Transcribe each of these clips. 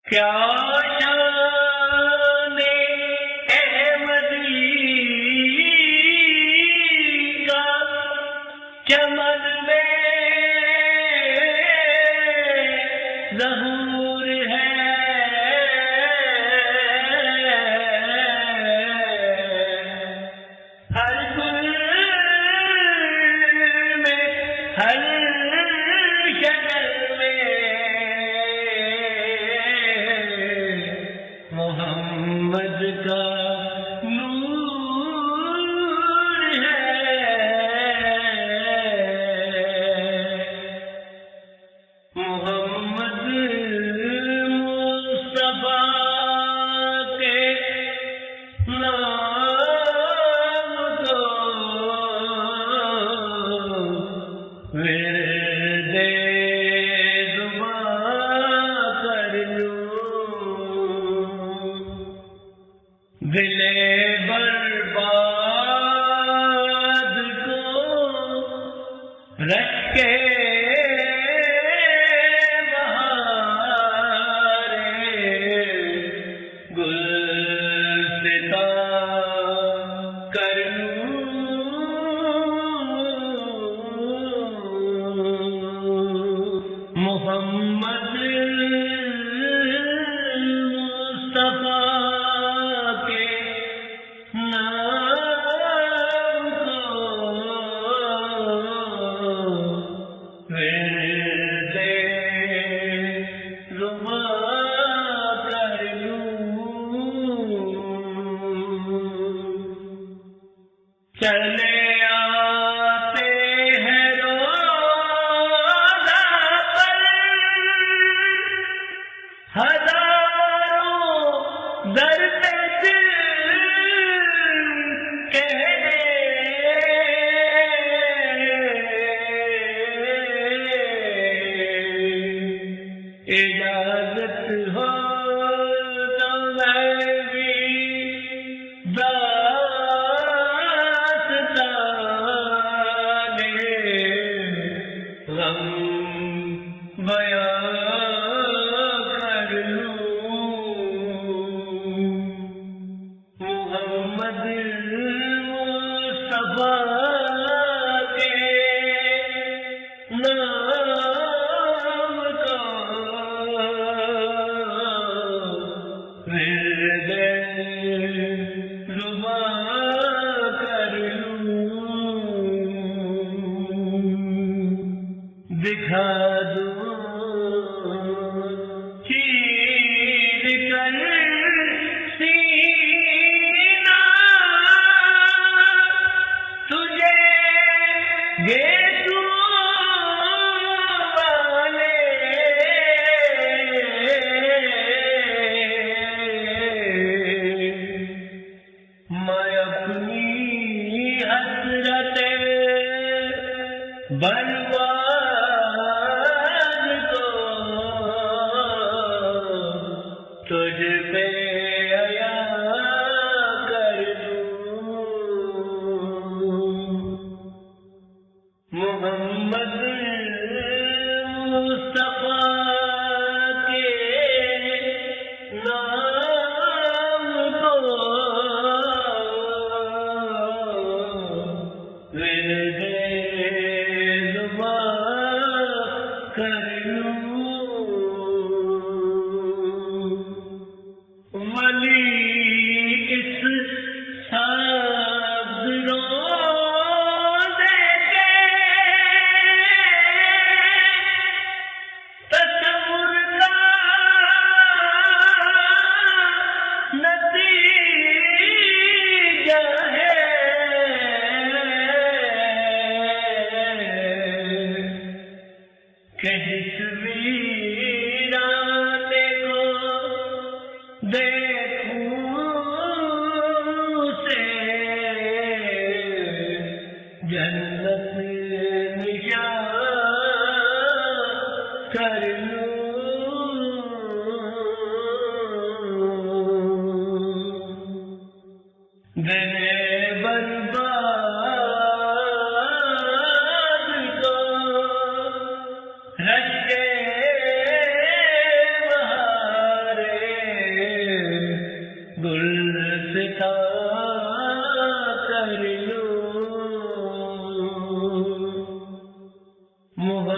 کیا شان احمدی کا چمن میں ظہور ہے، ہر گل میں ہر شکل میں محمد کا نور ہے، محمد مصطفیٰ کے نام کو ورد زباں کر لوں، دل برباد کو رکھ کے محمد مصطفیٰ کے نام کو ورد زباں کر لوں، چلے آتے ہیں روزہ پر ہزاروں در پہ دل کہنے، اجازت ہو تو میں بھی غم بیان کر لوں، محمد مصطفیٰ کے نام کا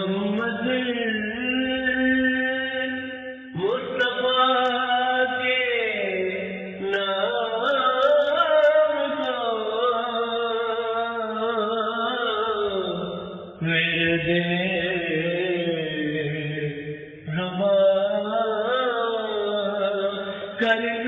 محمد مصطفیٰ کے نام کو ورد رواں کر